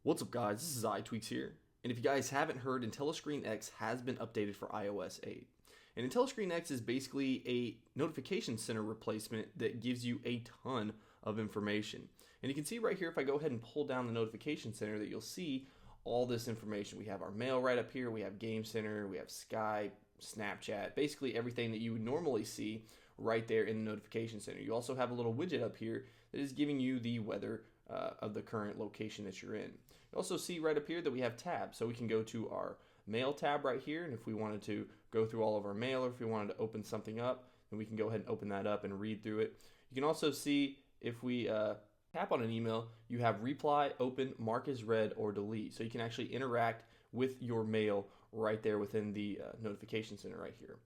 What's up guys, this is iTweaks here, and if you guys haven't heard, IntelliscreenX has been updated for iOS 8. And IntelliscreenX is basically a notification center replacement that gives you a ton of information. And you can see right here, if I go ahead and pull down the notification center, that you'll see all this information. We have our mail right up here, we have Game Center, we have Skype, Snapchat, basically everything that you would normally see right there in the notification center. You also have a little widget up here that is giving you the weather of the current location that you're in. You also see right up here that we have tabs, so we can go to our mail tab right here, and if we wanted to go through all of our mail, or if we wanted to open something up, then we can go ahead and open that up and read through it. You can also see if we tap on an email, you have reply, open, mark as read, or delete, so you can actually interact with your mail right there within the notification center right here.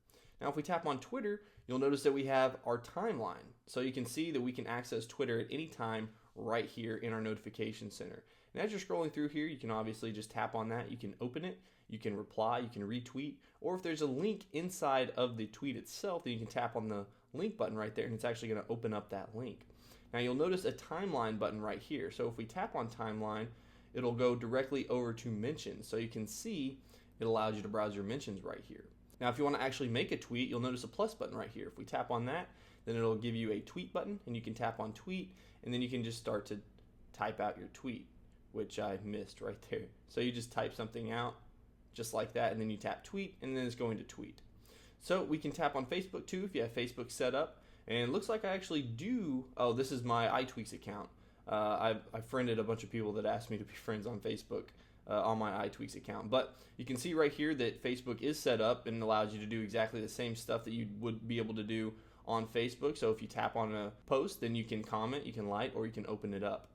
Now if we tap on Twitter, you'll notice that we have our timeline, so you can see that we can access Twitter at any time right here in our notification center. And as you're scrolling through here, you can obviously just tap on that, you can open it, you can reply, you can retweet, or if there's a link inside of the tweet itself, then you can tap on the link button right there and it's actually going to open up that link. Now you'll notice a timeline button right here, so if we tap on timeline, it'll go directly over to mentions, so you can see it allows you to browse your mentions right here. Now if you want to actually make a tweet, you'll notice a plus button right here. If we tap on that, then it'll give you a tweet button, and you can tap on tweet, and then you can just start to type out your tweet, which I missed right there. So you just type something out just like that, and then you tap tweet, and then it's going to tweet. So we can tap on Facebook too if you have Facebook set up, and it looks like I actually do. Oh, this is my iTweaks account. I friended a bunch of people that asked me to be friends on Facebook on my iTweaks account, but you can see right here that Facebook is set up and allows you to do exactly the same stuff that you would be able to do on Facebook. So if you tap on a post, then you can comment, you can like, or you can open it up.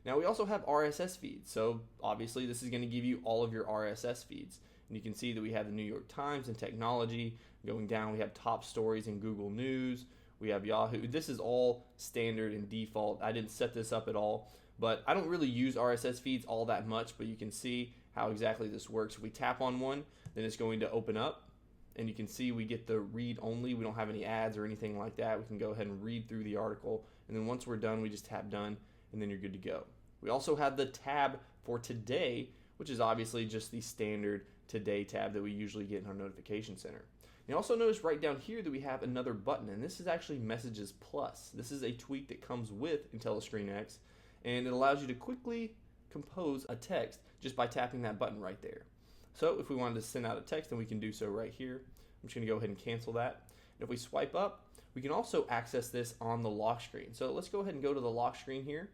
Now we also have RSS feeds, so obviously this is going to give you all of your RSS feeds, and you can see that we have the New York Times and technology. Going down, we have top stories in Google News, we have Yahoo. This is all standard and default. I didn't set this up at all, but I don't really use RSS feeds all that much, but you can see how exactly this works. If we tap on one, then it's going to open up, and you can see we get the read only. We don't have any ads or anything like that. We can go ahead and read through the article, and then once we're done, we just tap done, and then you're good to go. We also have the tab for today, which is obviously just the standard today tab that we usually get in our notification center. You also notice right down here that we have another button, and this is actually Messages Plus. This is a tweak that comes with IntelliscreenX, and it allows you to quickly compose a text just by tapping that button right there. So if we wanted to send out a text, then we can do so right here. I'm just going to go ahead and cancel that. And if we swipe up, we can also access this on the lock screen. So let's go ahead and go to the lock screen here.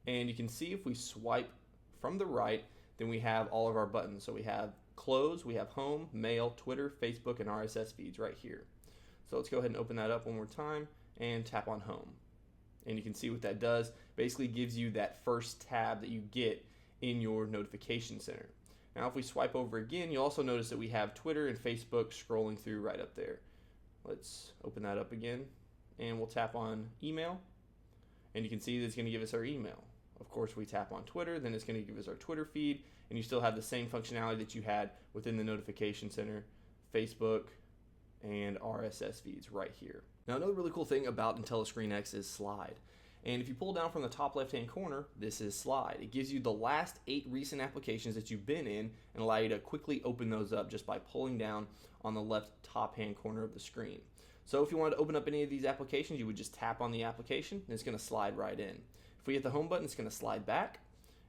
And you can see if we swipe from the right, then we have all of our buttons. So we have close, we have home, mail, Twitter, Facebook, and RSS feeds right here. So let's go ahead and open that up one more time and tap on home. And you can see what that does. Basically gives you that first tab that you get in your notification center. Now if we swipe over again, you'll also notice that we have Twitter and Facebook scrolling through right up there. Let's open that up again, and we'll tap on email, and you can see that it's going to give us our email. Of course, we tap on Twitter, then it's going to give us our Twitter feed, and you still have the same functionality that you had within the notification center, Facebook and RSS feeds right here. Now another really cool thing about IntelliscreenX is Slide. And if you pull down from the top left-hand corner, this is Slide. It gives you the last 8 recent applications that you've been in and allow you to quickly open those up just by pulling down on the left top-hand corner of the screen. So if you wanted to open up any of these applications, you would just tap on the application and it's going to slide right in. If we hit the home button, it's going to slide back,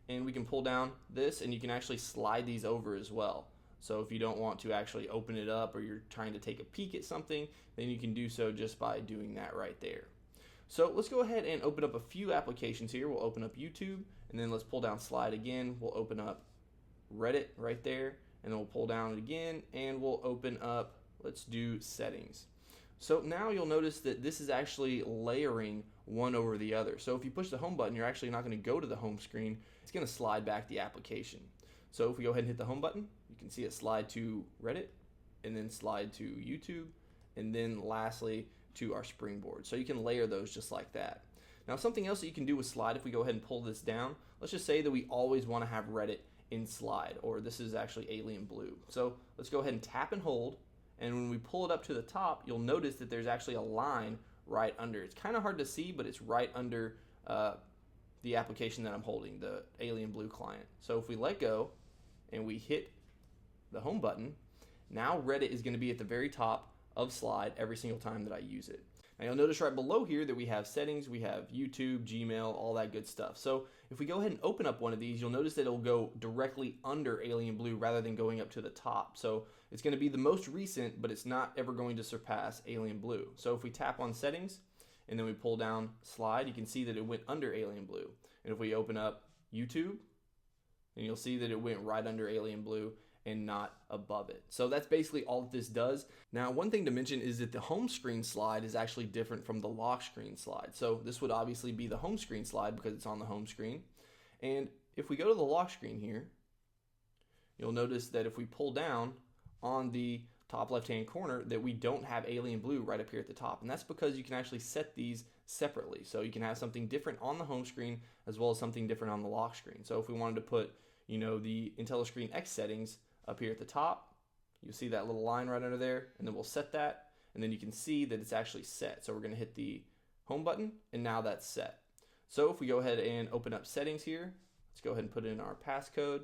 and we can pull down this and you can actually slide these over as well. So if you don't want to actually open it up, or you're trying to take a peek at something, then you can do so just by doing that right there. So let's go ahead and open up a few applications here. We'll open up YouTube, and then let's pull down Slide again. We'll open up Reddit right there, and then we'll pull down it again, and we'll open up, let's do Settings. So now you'll notice that this is actually layering one over the other. So if you push the home button, you're actually not going to go to the home screen. It's going to slide back the application. So if we go ahead and hit the home button, you can see it slide to Reddit, and then slide to YouTube, and then lastly to our Springboard. So you can layer those just like that. Now something else that you can do with Slide, if we go ahead and pull this down, let's just say that we always want to have Reddit in Slide, or this is actually Alien Blue. So let's go ahead and tap and hold, and when we pull it up to the top, you'll notice that there's actually a line right under. It's kind of hard to see, but it's right under the the application that I'm holding, the Alien Blue client. So if we let go and we hit the home button, now Reddit is going to be at the very top of slide every single time that I use it. Now you'll notice right below here that we have settings, we have YouTube, Gmail, all that good stuff. So if we go ahead and open up one of these, you'll notice that it'll go directly under Alien Blue rather than going up to the top. So it's going to be the most recent, but it's not ever going to surpass Alien Blue. So if we tap on settings and then we pull down slide, you can see that it went under Alien Blue. And if we open up YouTube, then you'll see that it went right under Alien Blue and not above it. So that's basically all that this does. Now, one thing to mention is that the home screen slide is actually different from the lock screen slide. So this would obviously be the home screen slide because it's on the home screen. And if we go to the lock screen here, you'll notice that if we pull down on the top left-hand corner that we don't have Alien Blue right up here at the top. And that's because you can actually set these separately. So you can have something different on the home screen as well as something different on the lock screen. So if we wanted to put, the IntelliscreenX settings up here at the top, you'll see that little line right under there, and then we'll set that, and then you can see that it's actually set. So we're going to hit the home button, and now that's set. So if we go ahead and open up settings here, let's go ahead and put in our passcode.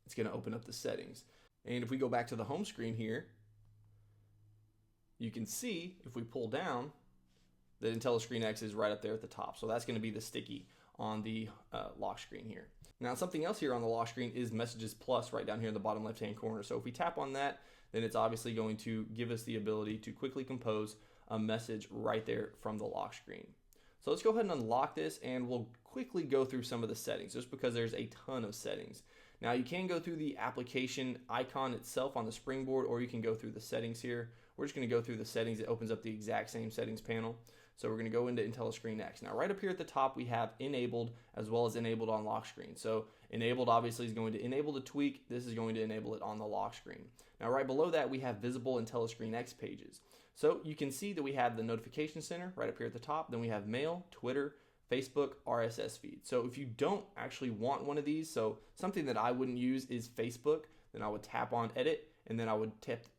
It's going to open up the settings. And if we go back to the home screen here, you can see if we pull down that IntelliscreenX is right up there at the top. So that's going to be the sticky on the lock screen here. Now, something else here on the lock screen is Messages Plus right down here in the bottom left-hand corner. So if we tap on that, then it's obviously going to give us the ability to quickly compose a message right there from the lock screen. So let's go ahead and unlock this, and we'll quickly go through some of the settings just because there's a ton of settings. Now, you can go through the application icon itself on the springboard, or you can go through the settings here. We're just going to go through the settings. It opens up the exact same settings panel. So we're going to go into IntelliscreenX. Now, right up here at the top, we have enabled as well as enabled on lock screen. So enabled obviously is going to enable the tweak. This is going to enable it on the lock screen. Now, right below that, we have visible IntelliscreenX pages. So you can see that we have the notification center right up here at the top. Then we have mail, Twitter, Facebook, RSS feed. So if you don't actually want one of these, so something that I wouldn't use is Facebook, then I would tap on edit, and then I would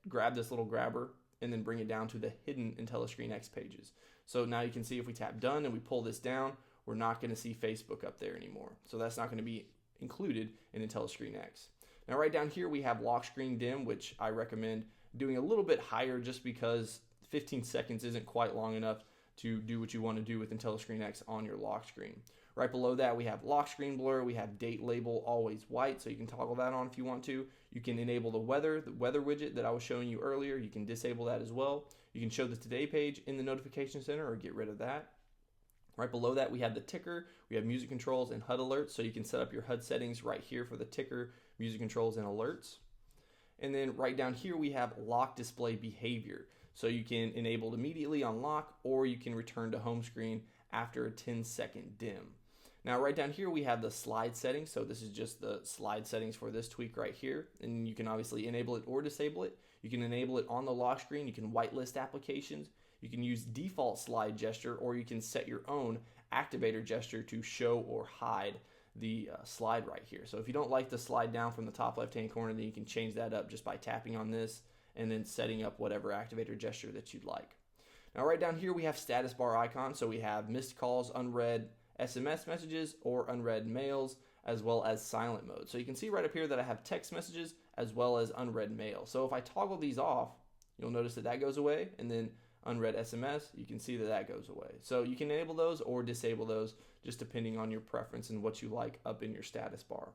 grab this little grabber and then bring it down to the hidden IntelliscreenX pages. So now you can see if we tap done and we pull this down, we're not going to see Facebook up there anymore. So that's not going to be included in IntelliscreenX. Now right down here we have lock screen dim, which I recommend doing a little bit higher just because 15 seconds isn't quite long enough to do what you want to do with IntelliscreenX on your lock screen. Right below that we have lock screen blur, we have date label always white, so you can toggle that on if you want to. You can enable the weather widget that I was showing you earlier. You can disable that as well. You can show the today page in the notification center or get rid of that. Right below that we have the ticker, we have music controls and HUD alerts, so you can set up your HUD settings right here for the ticker, music controls, and alerts. And then right down here we have lock display behavior. So you can enable it immediately on lock, or you can return to home screen after a 10-second dim. Now right down here we have the slide settings. So this is just the slide settings for this tweak right here. And you can obviously enable it or disable it. You can enable it on the lock screen. You can whitelist applications. You can use default slide gesture, or you can set your own activator gesture to show or hide the slide right here. So if you don't like the slide down from the top left-hand corner, then you can change that up just by tapping on this and then setting up whatever activator gesture that you'd like. Now right down here we have status bar icon. So we have missed calls, unread SMS messages, or unread mails, as well as silent mode. So you can see right up here that I have text messages as well as unread mail. So if I toggle these off, you'll notice that that goes away, and then unread SMS, you can see that that goes away. So you can enable those or disable those just depending on your preference and what you like up in your status bar.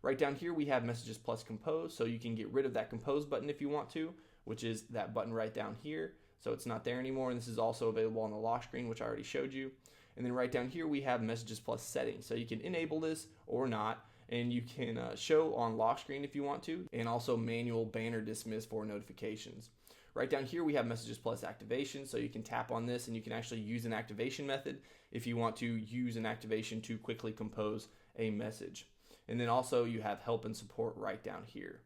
Right down here we have Messages Plus Compose, so you can get rid of that Compose button if you want to, which is that button right down here. So it's not there anymore, and this is also available on the lock screen, which I already showed you. And then right down here we have Messages Plus Settings, so you can enable this or not, and you can show on lock screen if you want to, and also manual banner dismiss for notifications. Right down here we have Messages Plus Activation, so you can tap on this and you can actually use an activation method if you want to use an activation to quickly compose a message. And then also you have help and support right down here.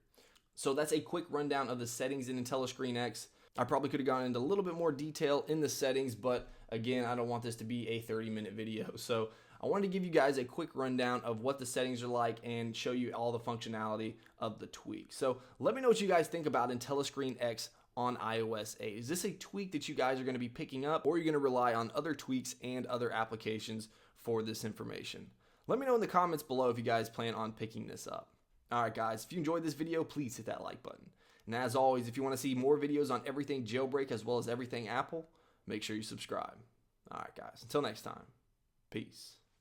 So that's a quick rundown of the settings in IntelliscreenX. I probably could have gone into a little bit more detail in the settings, but again, I don't want this to be a 30-minute video. So I wanted to give you guys a quick rundown of what the settings are like and show you all the functionality of the tweak. So let me know what you guys think about IntelliscreenX on iOS 8. Is this a tweak that you guys are going to be picking up, or are you going to rely on other tweaks and other applications for this information. Let me know in the comments below if you guys plan on picking this up. Alright guys, if you enjoyed this video, please hit that like button. And as always, if you want to see more videos on everything jailbreak as well as everything Apple, make sure you subscribe. Alright guys, until next time, peace.